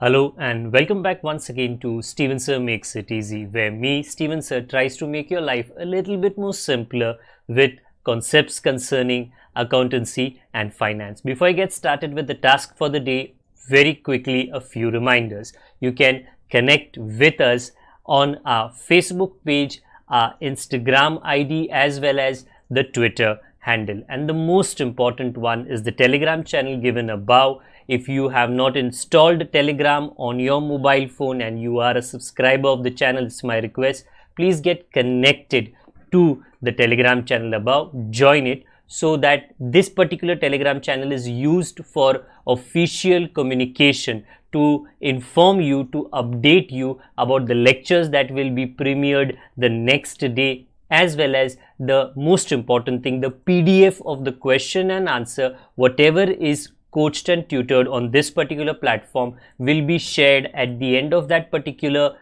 Hello and welcome back once again to Steven Sir Makes It Easy, where me, Steven Sir, tries to make your life a little bit more simpler with concepts concerning accountancy and finance. Before I get started with the task for the day, very quickly a few reminders. You can connect with us on our Facebook page, our Instagram ID, as well as the Twitter handle. And the most important one is the Telegram channel given above. If you have not installed Telegram on your mobile phone and you are a subscriber of the channel, it's my request, please get connected to the Telegram channel above, join it, so that this particular Telegram channel is used for official communication to inform you, to update you about the lectures that will be premiered the next day, as well as the most important thing, the PDF of the question and answer, whatever is coached and tutored on this particular platform will be shared at the end of that particular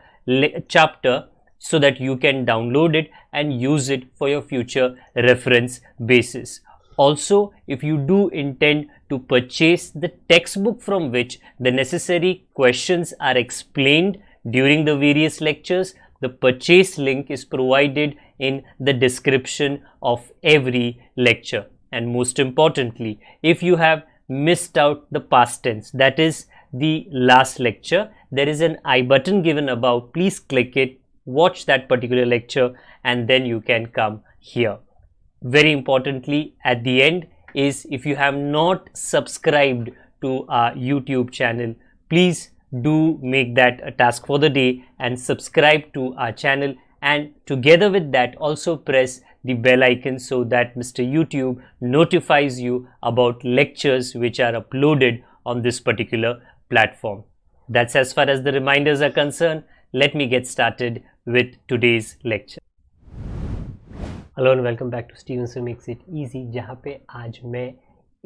chapter, so that you can download it and use it for your future reference basis. Also, if you do intend to purchase the textbook from which the necessary questions are explained during the various lectures, the purchase link is provided in the description of every lecture. And most importantly, if you have missed out the past tense, that is the last lecture, there is an I button given above. Please click it, watch that particular lecture, and then you can come here. Very importantly, at the end is, if you have not subscribed to our YouTube channel, please do make that a task for the day and subscribe to our channel, and together with that also press the bell icon so that Mr. YouTube notifies you about lectures which are uploaded on this particular platform. That's as far as the reminders are concerned. Let me get started with today's lecture. Hello and welcome back to Steven Sir Makes It Easy, जहाँ पे आज मैं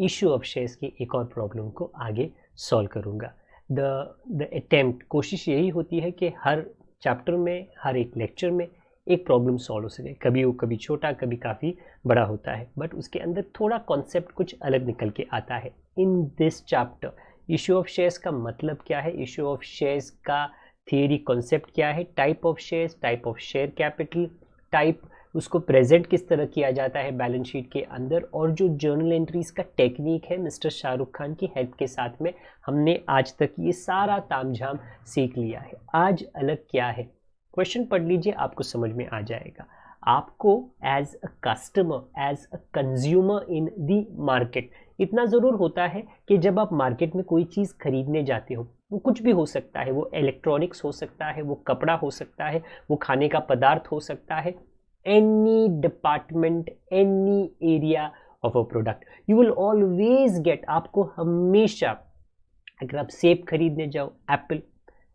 issue of shares की एक और problem को आगे solve करूँगा. द अटेम्प्ट, कोशिश यही होती है कि हर चैप्टर में, हर एक लेक्चर में एक प्रॉब्लम सॉल्व हो सके. कभी वो कभी छोटा, कभी काफ़ी बड़ा होता है, बट उसके अंदर थोड़ा कॉन्सेप्ट कुछ अलग निकल के आता है. In this chapter issue of shares का मतलब क्या है, इशू ऑफ शेयर्स का थियरी कॉन्सेप्ट क्या है, type of shares, type of share capital, type उसको प्रेजेंट किस तरह किया जाता है बैलेंस शीट के अंदर, और जो जर्नल एंट्रीज का टेक्निक है मिस्टर शाहरुख खान की हेल्प के साथ में हमने आज तक ये सारा तामझाम सीख लिया है. आज अलग क्या है, क्वेश्चन पढ़ लीजिए, आपको समझ में आ जाएगा. आपको as a customer, as a consumer in the market, इतना ज़रूर होता है कि जब आप मार्केट में कोई चीज़ खरीदने जाते हो, वो कुछ भी हो सकता है, वो इलेक्ट्रॉनिक्स हो सकता है, वो कपड़ा हो सकता है, वो खाने का पदार्थ हो सकता है, any department, any area of a product, you will always get, आपको हमेशा, अगर आप सेब खरीदने जाओ, एप्पल,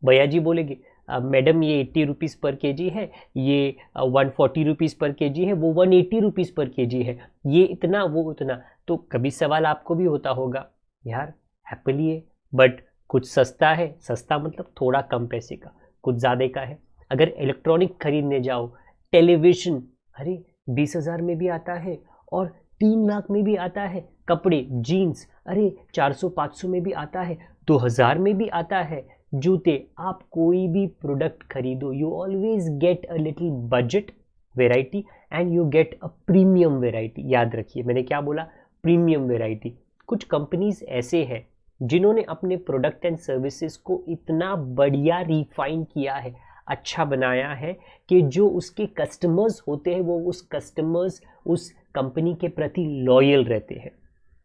भैया जी बोलेंगे मैडम ये 80 रुपीज़ पर केजी है, ये 140 रुपीज़ पर केजी है, वो 180 रुपीज़ पर केजी है, ये इतना वो उतना. तो कभी सवाल आपको भी होता होगा, यार एप्पल ही है बट कुछ सस्ता है, सस्ता मतलब थोड़ा कम पैसे का, कुछ ज़्यादा का है. अगर इलेक्ट्रॉनिक खरीदने जाओ, टेलीविज़न, अरे 20,000 में भी आता है और 3 लाख में भी आता है. कपड़े, जीन्स, अरे 400-500 में भी आता है, 2000 में भी आता है. जूते, आप कोई भी प्रोडक्ट खरीदो, you always get a little budget variety and you get a premium variety. याद रखिए मैंने क्या बोला, प्रीमियम वेराइटी. कुछ कंपनीज ऐसे हैं जिन्होंने अपने प्रोडक्ट एंड सर्विसेज को इतना बढ़िया रिफाइन किया है, अच्छा बनाया है, कि जो उसके कस्टमर्स होते हैं वो उस कस्टमर्स, उस कंपनी के प्रति लॉयल रहते हैं.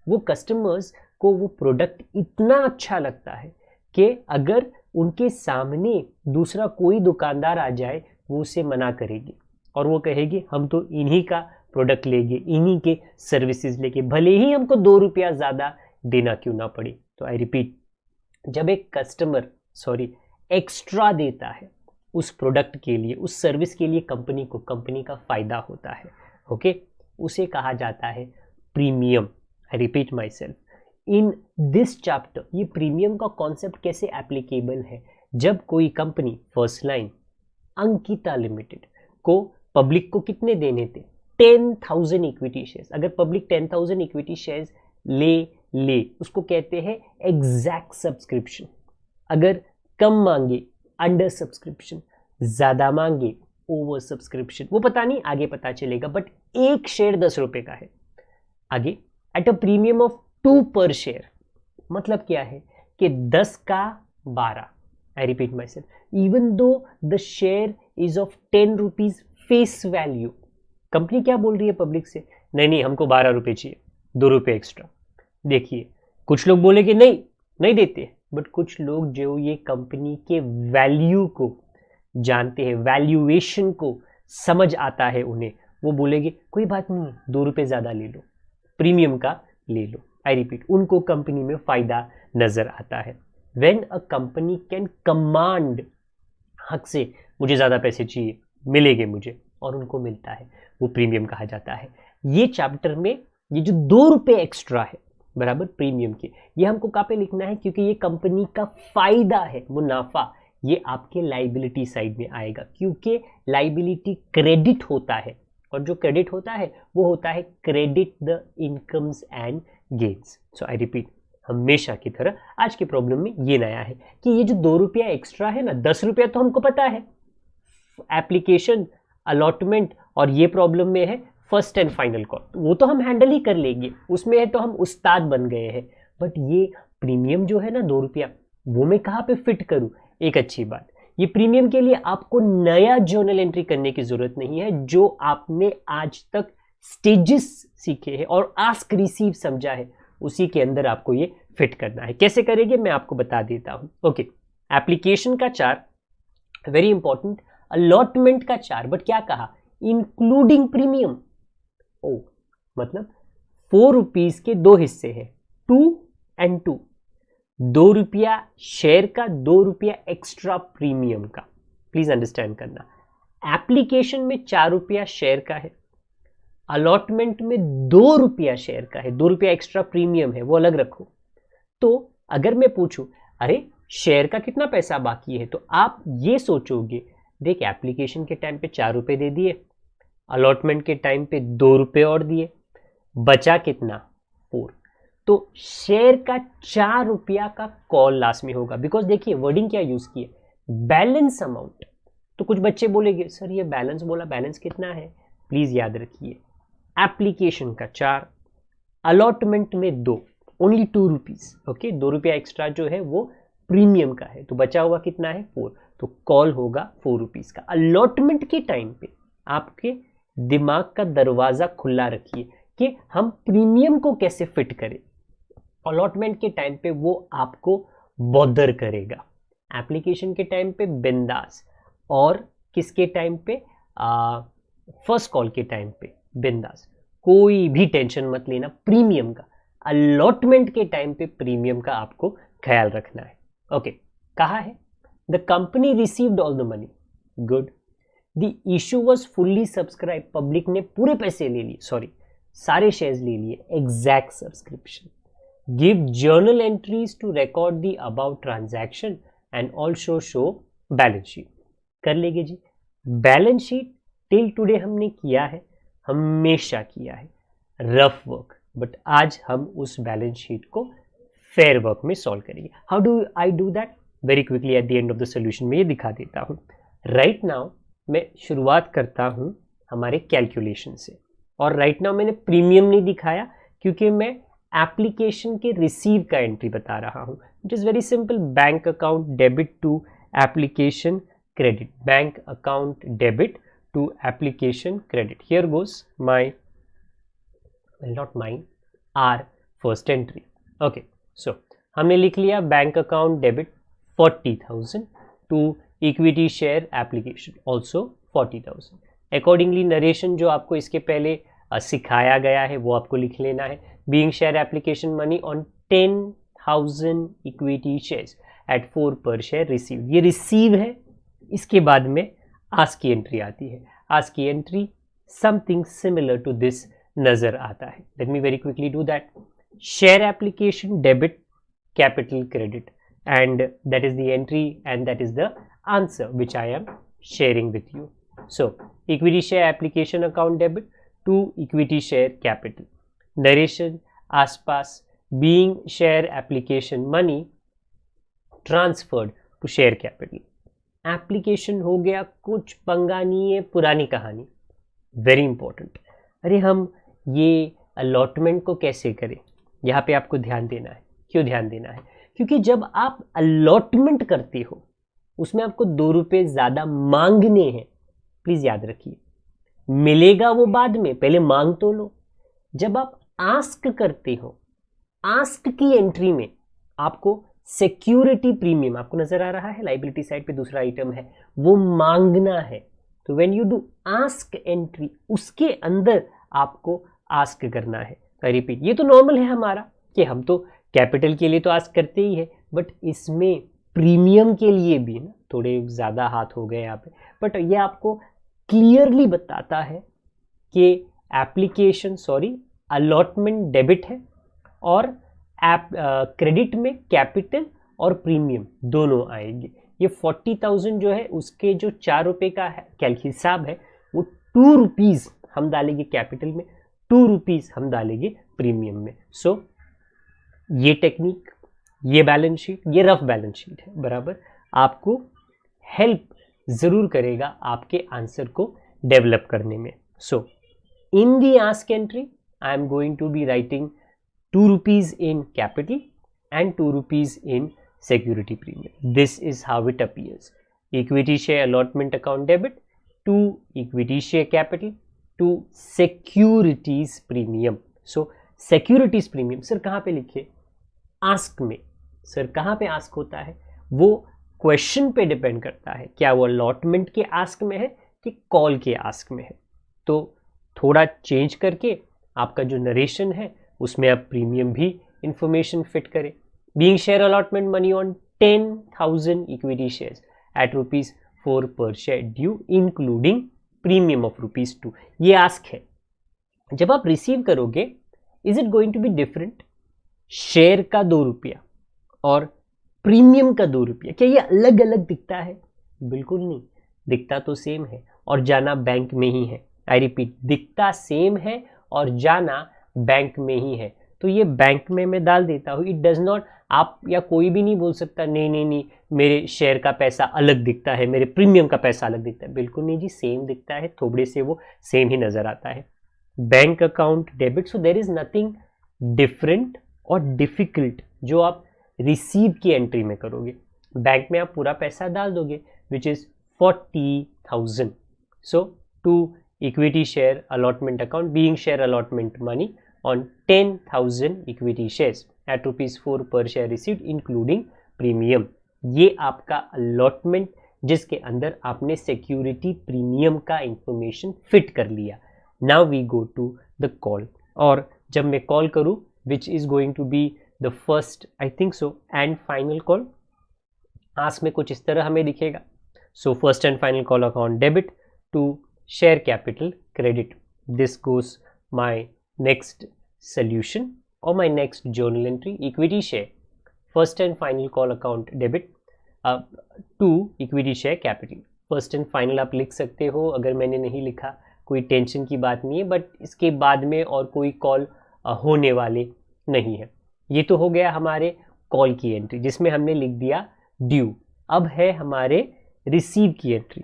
वो कस्टमर्स को वो प्रोडक्ट इतना अच्छा लगता है कि अगर उनके सामने दूसरा कोई दुकानदार आ जाए वो उसे मना करेगी और वो कहेगी हम तो इन्हीं का प्रोडक्ट लेंगे, इन्हीं के सर्विसेज लेंगे, भले ही हमको 2 रुपया ज़्यादा देना क्यों ना पड़े. तो आई रिपीट, जब एक कस्टमर एक्स्ट्रा देता है उस प्रोडक्ट के लिए, उस सर्विस के लिए कंपनी को, कंपनी का फ़ायदा होता है, ओके, उसे कहा जाता है premium. I repeat my self, in this chapter ये प्रीमियम का कॉन्सेप्ट कैसे एप्लीकेबल है. जब कोई company, first line, Ankita limited को पब्लिक को कितने देने थे, 10,000 इक्विटी शेयर्स. अगर पब्लिक 10,000 इक्विटी शेयर्स ले उसको कहते हैं एग्जैक्ट सब्सक्रिप्शन. अगर कम मांगे अंडर सब्सक्रिप्शन, ज्यादा मांगे ओवर सब्सक्रिप्शन, वो पता नहीं, आगे पता चलेगा, बट एक शेयर 10 रुपए का है। आगे एट अ प्रीमियम ऑफ 2 पर शेयर, मतलब क्या है कि 10 का 12। I repeat my self, even though the share is of 10 rupees face value, company क्या बोल रही है पब्लिक से, नहीं नहीं हमको 12 रुपए चाहिए, 2 रुपए एक्स्ट्रा। देखिए कुछ लोग बोले कि नहीं नहीं देते, बट कुछ लोग जो ये कंपनी के वैल्यू को जानते हैं, वैल्यूएशन को समझ आता है उन्हें, वो बोलेंगे कोई बात नहीं 2 रुपए ज्यादा ले लो, प्रीमियम का ले लो। आई रिपीट, उनको कंपनी में फायदा नजर आता है। When a company can command, हक से मुझे ज्यादा पैसे चाहिए, मिलेंगे मुझे, और उनको मिलता है, वो प्रीमियम कहा जाता है। ये चैप्टर में ये जो 2 रुपए एक्स्ट्रा है बराबर प्रीमियम के, ये हमको कहाँ पे लिखना है, क्योंकि ये कंपनी का फायदा है, मुनाफा, ये आपके लाइबिलिटी साइड में आएगा, क्योंकि लाइबिलिटी क्रेडिट होता है, और जो क्रेडिट होता है वो होता है credit the incomes and gains. So I repeat, हमेशा की तरह आज के प्रॉब्लम में ये नया है कि ये जो 2 रुपया एक्स्ट्रा है ना, 10 रुपया तो हमको पता है, एप्लीकेशन, अलॉटमेंट, और ये प्रॉब्लम में है फर्स्ट एंड फाइनल कॉल, वो तो हम हैंडल ही कर लेंगे, उसमें है तो हम उस्ताद बन गए हैं। बट ये प्रीमियम जो है ना 2 रुपया, वो मैं कहाँ पे फिट करूँ? एक अच्छी बात, ये प्रीमियम के लिए आपको नया जर्नल एंट्री करने की जरूरत नहीं है, जो आपने आज तक स्टेजेस सीखे हैं और आस्क रिसीव समझा है, उसी के अंदर आपको ये फिट करना है। कैसे करेंगे मैं आपको बता देता हूं। ओके, एप्लीकेशन का 4, वेरी इंपॉर्टेंट, अलॉटमेंट का 4, बट क्या कहा, इंक्लूडिंग प्रीमियम। ओ मतलब 4 रुपीज के 2 हिस्से हैं, 2 एंड 2, 2 रुपया शेयर का, 2 रुपया एक्स्ट्रा प्रीमियम का, प्लीज अंडरस्टैंड करना। एप्लीकेशन में 4 रुपया शेयर का है, अलॉटमेंट में 2 रुपया शेयर का है, 2 रुपया एक्स्ट्रा प्रीमियम है, वो अलग रखो। तो अगर मैं पूछूं अरे शेयर का कितना पैसा बाकी है, तो आप ये सोचोगे, देख एप्लीकेशन के टाइम पे 4 रुपए दे दिए, अलॉटमेंट के टाइम पे 2 रुपए और दिए, बचा कितना 4, तो शेयर का 4 रुपया का कॉल लास्ट में होगा। बिकॉज देखिए वर्डिंग क्या यूज की है, बैलेंस अमाउंट। तो कुछ बच्चे बोलेंगे सर ये बैलेंस बोला, बैलेंस कितना है, प्लीज याद रखिए, एप्लीकेशन का 4, अलॉटमेंट में 2, ओनली 2 रुपीज, ओके, 2 रुपया एक्स्ट्रा जो है वो प्रीमियम का है, तो बचा हुआ कितना है 4, तो कॉल होगा 4 रुपीज का। अलॉटमेंट के टाइम पे आपके दिमाग का दरवाजा खुला रखिए कि हम प्रीमियम को कैसे फिट करें, अलॉटमेंट के टाइम पे वो आपको बॉदर करेगा, एप्लीकेशन के टाइम पे बिंदास, और किसके टाइम पे, फर्स्ट कॉल के टाइम पे बिंदास, कोई भी टेंशन मत लेना प्रीमियम का। अलॉटमेंट के टाइम पे प्रीमियम का आपको ख्याल रखना है। ओके, कहा है the company received all the money, good, the issue was fully subscribe, public ने पूरे पैसे ले लिए, सॉरी सारे शेयर्स ले लिए, exact subscription, give journal entries to record the about transaction and also show balance sheet. कर लेंगे जी, बैलेंस शीट टिल टुडे हमने किया है, हमेशा किया है रफ वर्क, बट आज हम उस बैलेंस शीट को फेयर वर्क में सॉल्व करेंगे। How do I do that, very quickly at the end of the solution में ये दिखा देता हूँ। राइट नाउ मैं शुरुआत करता हूँ हमारे कैलकुलेशन से, और राइट नाउ मैंने प्रीमियम नहीं दिखाया क्योंकि मैं एप्लीकेशन के रिसीव का एंट्री बता रहा हूँ। It is very simple, bank account debit to application credit, bank account debit to application credit. Here goes my, well not mine, our first entry. Okay, so हमने लिख लिया bank account debit 40,000 to equity share application also 40,000। Accordingly narration जो आपको इसके पहले सिखाया गया है वो आपको लिख लेना है। Being share application money on 10,000 equity shares at 4 per share receive, ये रिसीव है। इसके बाद में आस्क की एंट्री आती है, आस्क की entry something similar to this नजर आता है। Let me very quickly do that. Share application debit capital credit, and that is the entry and that is the answer which I am sharing with you. So equity share application account debit to equity share capital. Narration आसपास being share application money transferred share capital. Application हो गया, कुछ पंगा नहीं है, पुरानी कहानी, very important. अरे हम ये अलॉटमेंट को कैसे करें, यहाँ पे आपको ध्यान देना है। क्यों ध्यान देना है? क्योंकि जब आप अलॉटमेंट करते हो उसमें आपको 2 रुपये ज़्यादा मांगने हैं। प्लीज़ याद रखिए, मिलेगा वो बाद में, पहले मांग तो लो। जब आप आस्क करते हो, आस्क की एंट्री में आपको सिक्योरिटी प्रीमियम, आपको नजर आ रहा है लाइबिलिटी साइड पे दूसरा आइटम है, वो मांगना है। तो when you do ask entry, उसके अंदर आपको आस्क करना है। तो आई रिपीट, ये तो नॉर्मल है हमारा कि हम तो कैपिटल के लिए तो आस्क करते ही है, बट इसमें प्रीमियम के लिए भी ना थोड़े ज़्यादा हाथ हो गए यहाँ पे। बट ये आपको क्लियरली बताता है कि एप्लीकेशन अलॉटमेंट डेबिट है और क्रेडिट में कैपिटल और प्रीमियम दोनों आएंगे। ये 40,000 जो है उसके जो 4 रुपये का हिसाब है, वो 2 रुपीज़ हम डालेंगे कैपिटल में, 2 रुपीज़ हम डालेंगे प्रीमियम में। सो ये टेक्निक, ये बैलेंस शीट, ये रफ बैलेंस शीट है, बराबर, आपको हेल्प ज़रूर करेगा आपके आंसर को डेवलप करने में। So in the ask entry I am going to be writing 2 rupees in capital and 2 rupees in security premium. This is how it appears. Equity share allotment account debit to equity share capital to securities premium. So securities premium sir कहाँ पे लिखे? Ask में। Sir कहाँ पे ask होता है? वो question पे डिपेंड करता है, क्या वो अलॉटमेंट के आस्क में है कि कॉल के आस्क में है। तो थोड़ा चेंज करके आपका जो नरेशन है उसमें आप प्रीमियम भी इंफॉर्मेशन फिट करें। Being share allotment money on 10,000 equity shares at ₹4 per share due including premium of ₹2। ये आस्क है। जब आप रिसीव करोगे, is it going to be different? Share का 2 रुपया और प्रीमियम का 2 रुपया, क्या ये अलग अलग दिखता है? बिल्कुल नहीं, दिखता तो सेम है और जाना बैंक में ही है। आई रिपीट, दिखता सेम है और जाना बैंक में ही है। तो ये बैंक में मैं डाल देता हूँ। इट डज नॉट, आप या कोई भी नहीं बोल सकता नहीं नहीं नहीं मेरे शेयर का पैसा अलग दिखता है, मेरे प्रीमियम का पैसा अलग दिखता है। बिल्कुल नहीं जी, सेम दिखता है, थोड़े से वो सेम ही नजर आता है। Bank account debit, so there is nothing different और डिफिकल्ट जो आप रिसीव की एंट्री में करोगे। बैंक में आप पूरा पैसा डाल दोगे which is 40,000। So to equity share allotment account, being share allotment money on 10,000 equity shares at ₹4 per share received including premium। ये आपका allotment जिसके अंदर आपने security premium का information fit कर लिया। Now we go to the call, और जब मैं call करूँ which is going to be the first I think so and final call, ask में कुछ इस तरह हमें दिखेगा। So first and final call account debit to share capital credit. This goes my next solution or my next journal entry. Equity share first and final call account debit to equity share capital. First and final आप लिख सकते हो, अगर मैंने नहीं लिखा कोई tension की बात नहीं है, बट इसके बाद में और कोई कॉल होने वाले नहीं है। ये तो हो गया हमारे कॉल की एंट्री जिसमें हमने लिख दिया ड्यू। अब है हमारे रिसीव की एंट्री।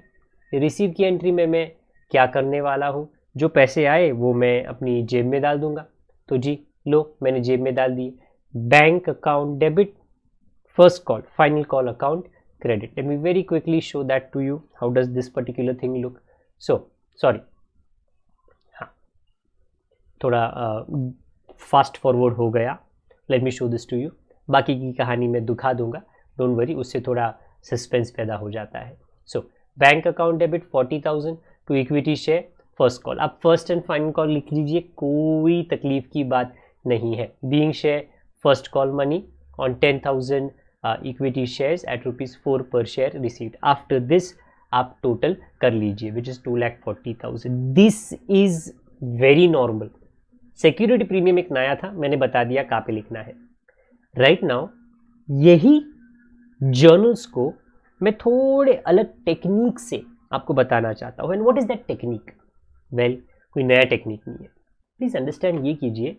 रिसीव की एंट्री में मैं क्या करने वाला हूँ, जो पैसे आए वो मैं अपनी जेब में डाल दूंगा। तो जी लो, मैंने जेब में डाल दिए। Bank account debit, first call, final call account credit. Let me very quickly show that to you how does this particular thing look. So sorry, हाँ थोड़ा फास्ट फॉरवर्ड हो गया। Let me show this to you. बाकी की कहानी मैं दिखा दूंगा, डोंट वरी, उससे थोड़ा सस्पेंस पैदा हो जाता है। So bank account debit 40,000 to equity share first call. आप फर्स्ट एंड फाइनल कॉल लिख लीजिए, कोई तकलीफ की बात नहीं है। Being share first call money on 10,000 equity shares at ₹4 per share received. After this आप टोटल कर लीजिए which is 2,40,000। This is very normal. Security premium एक नया था, मैंने बता दिया कहाँ पे लिखना है। राइट नाउ यही जर्नल्स को मैं थोड़े अलग टेक्निक से आपको बताना चाहता हूँ। And what is that technique? Well, कोई नया टेक्निक नहीं है। प्लीज अंडरस्टैंड ये कीजिए,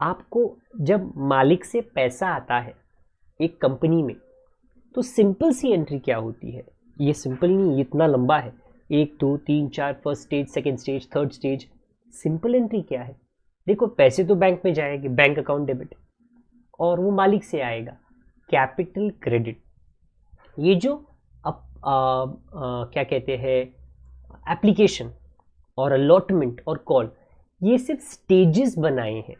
आपको जब मालिक से पैसा आता है एक कंपनी में, तो सिंपल सी एंट्री क्या होती है, ये सिंपल नहीं, इतना लंबा है, 1 2 3 4 first stage, second stage, third stage. Simple entry क्या है, देखो पैसे तो बैंक में जाएंगे, बैंक अकाउंट डेबिट, और वो मालिक से आएगा कैपिटल क्रेडिट। ये जो क्या कहते हैं एप्लीकेशन और अलॉटमेंट और कॉल, ये सिर्फ स्टेजेस बनाए हैं,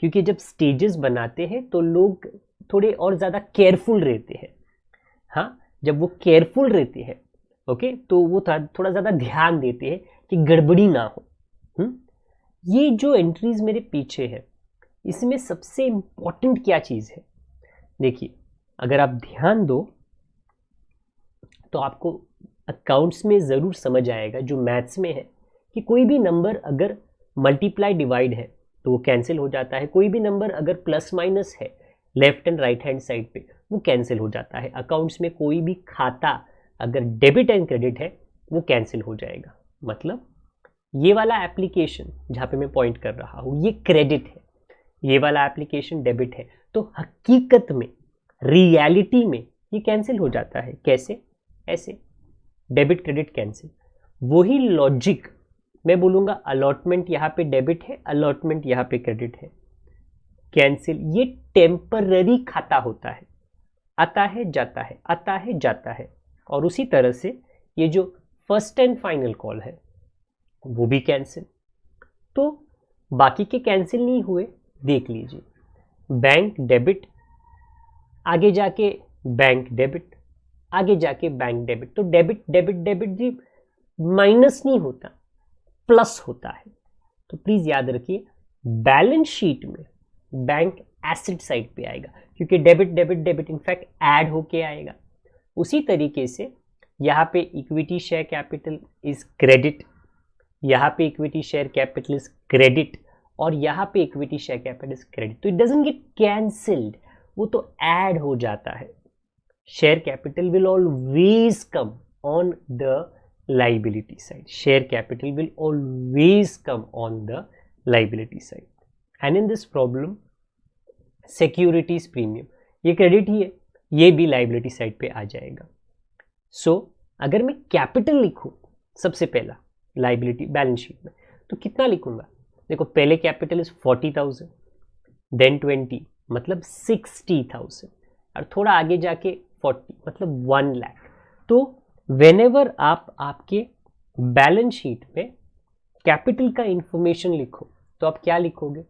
क्योंकि जब स्टेजेस बनाते हैं तो लोग थोड़े और ज़्यादा केयरफुल रहते हैं। हाँ, जब वो केयरफुल रहते हैं ओके, तो वो थोड़ा ज़्यादा ध्यान देते हैं कि गड़बड़ी ना हो। ये जो एंट्रीज मेरे पीछे है, इसमें सबसे इम्पॉर्टेंट क्या चीज़ है, देखिए अगर आप ध्यान दो तो आपको अकाउंट्स में ज़रूर समझ आएगा, जो मैथ्स में है, कि कोई भी नंबर अगर मल्टीप्लाई डिवाइड है तो वो कैंसिल हो जाता है, कोई भी नंबर अगर प्लस माइनस है left and right hand side पे वो कैंसिल हो जाता है। अकाउंट्स में कोई भी खाता अगर डेबिट एंड क्रेडिट है वो कैंसिल हो जाएगा। मतलब ये वाला एप्लीकेशन जहाँ पे मैं पॉइंट कर रहा हूँ ये क्रेडिट है, ये वाला एप्लीकेशन डेबिट है, तो हकीकत में रियलिटी में ये कैंसिल हो जाता है। कैसे? ऐसे डेबिट क्रेडिट कैंसिल। वही लॉजिक मैं बोलूँगा, अलॉटमेंट यहाँ पे डेबिट है, अलॉटमेंट यहाँ पे क्रेडिट है, कैंसिल। ये टेम्पररी खाता होता है, आता है जाता है, आता है जाता है। और उसी तरह से ये जो फर्स्ट एंड फाइनल कॉल है वो भी कैंसिल। तो बाकी के कैंसिल नहीं हुए, देख लीजिए, बैंक डेबिट, आगे जाके बैंक डेबिट, आगे जाके बैंक डेबिट। तो डेबिट डेबिट डेबिट जी माइनस नहीं होता, प्लस होता है। तो प्लीज याद रखिए, बैलेंस शीट में बैंक एसेट साइड पे आएगा, क्योंकि debit debit debit in fact add होके आएगा। उसी तरीके से यहाँ पे equity share capital is credit, यहाँ पे equity share capital is credit, और यहाँ पे equity share capital is credit. तो इट डजंट गेट कैंसिल्ड, वो तो ऐड हो जाता है। Share capital will always come on the liability side. Share capital will always come on the liability side. And in this problem, securities premium, ये credit ही है, ये भी liability side पे आ जाएगा। So, अगर मैं कैपिटल लिखूँ सबसे पहला liability बैलेंस शीट में, तो कितना लिखूंगा? देखो पहले कैपिटल इज 40,000, देन 20 मतलब 60,000, और थोड़ा आगे जाके 40 मतलब 1 लाख। तो वेनेवर आप आपके बैलेंस शीट में कैपिटल का इंफॉर्मेशन लिखो तो आप क्या लिखोगे?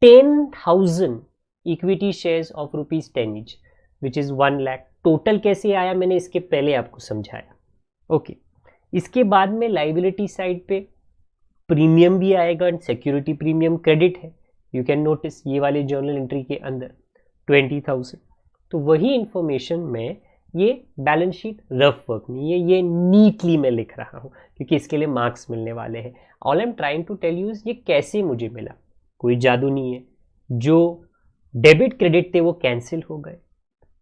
10,000 equity shares of ₹10 each which is 1 lakh. Total कैसे आया मैंने इसके पहले आपको समझाया। ओके, इसके बाद में लाइबिलिटी साइड पे प्रीमियम भी आएगा, एंड सिक्योरिटी प्रीमियम क्रेडिट है। यू कैन नोटिस ये वाले जर्नल एंट्री के अंदर 20,000। तो वही इंफॉर्मेशन में ये बैलेंस शीट रफ वर्क नहीं है, ये नीटली मैं लिख रहा हूँ क्योंकि इसके लिए मार्क्स मिलने वाले हैं। All I am trying to tell you ये कैसे मुझे मिला, कोई जादू नहीं है। जो डेबिट क्रेडिट थे वो कैंसिल हो गए,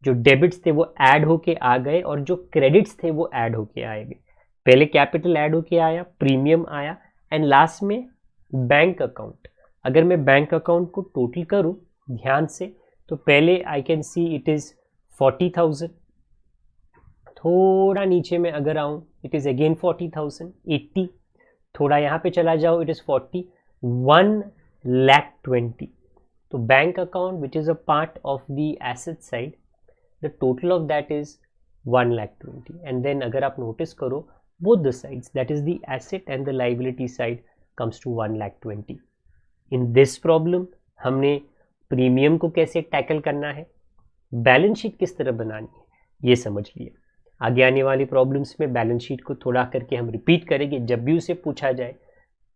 जो डेबिट्स थे वो ऐड होके आ गए, और जो क्रेडिट्स थे वो ऐड होके आएंगे। पहले कैपिटल ऐड होके आया, प्रीमियम आया, एंड लास्ट में बैंक अकाउंट। अगर मैं बैंक अकाउंट को टोटल करूँ ध्यान से तो पहले I can see it is 40,000, थोड़ा नीचे में अगर आऊँ इट इज़ अगेन 40,000, 80, थोड़ा यहाँ पे चला जाओ इट इज़ 40, 1,20,000। तो bank account which is a part of the asset side, the total of that is 1,20,000। And then अगर आप नोटिस करो both the sides, that is the asset and the liability side, comes to 1,20,000. In this problem हमने premium को कैसे tackle करना है, balance sheet किस तरह बनानी है, ये समझ लिए। आगे आने वाली प्रॉब्लम्स में बैलेंस शीट को थोड़ा करके हम रिपीट करेंगे, जब भी उसे पूछा जाए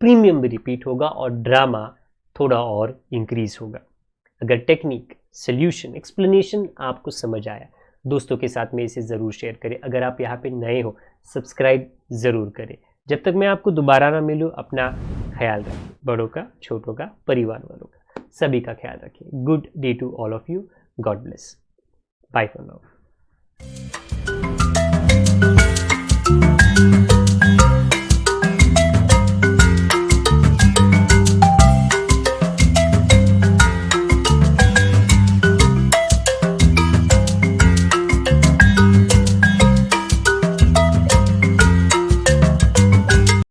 प्रीमियम भी रिपीट होगा और ड्रामा थोड़ा और इंक्रीज होगा। अगर टेक्निक, सोल्यूशन, एक्सप्लेनेशन आपको समझ आया, दोस्तों के साथ में इसे ज़रूर शेयर करें। अगर आप यहाँ पे नए हो सब्सक्राइब ज़रूर करें। जब तक मैं आपको दोबारा ना मिलूँ, अपना ख्याल रखें, बड़ों का, छोटों का, परिवार वालों का, सभी का ख्याल रखें। Good day to all of you, God bless, bye for now.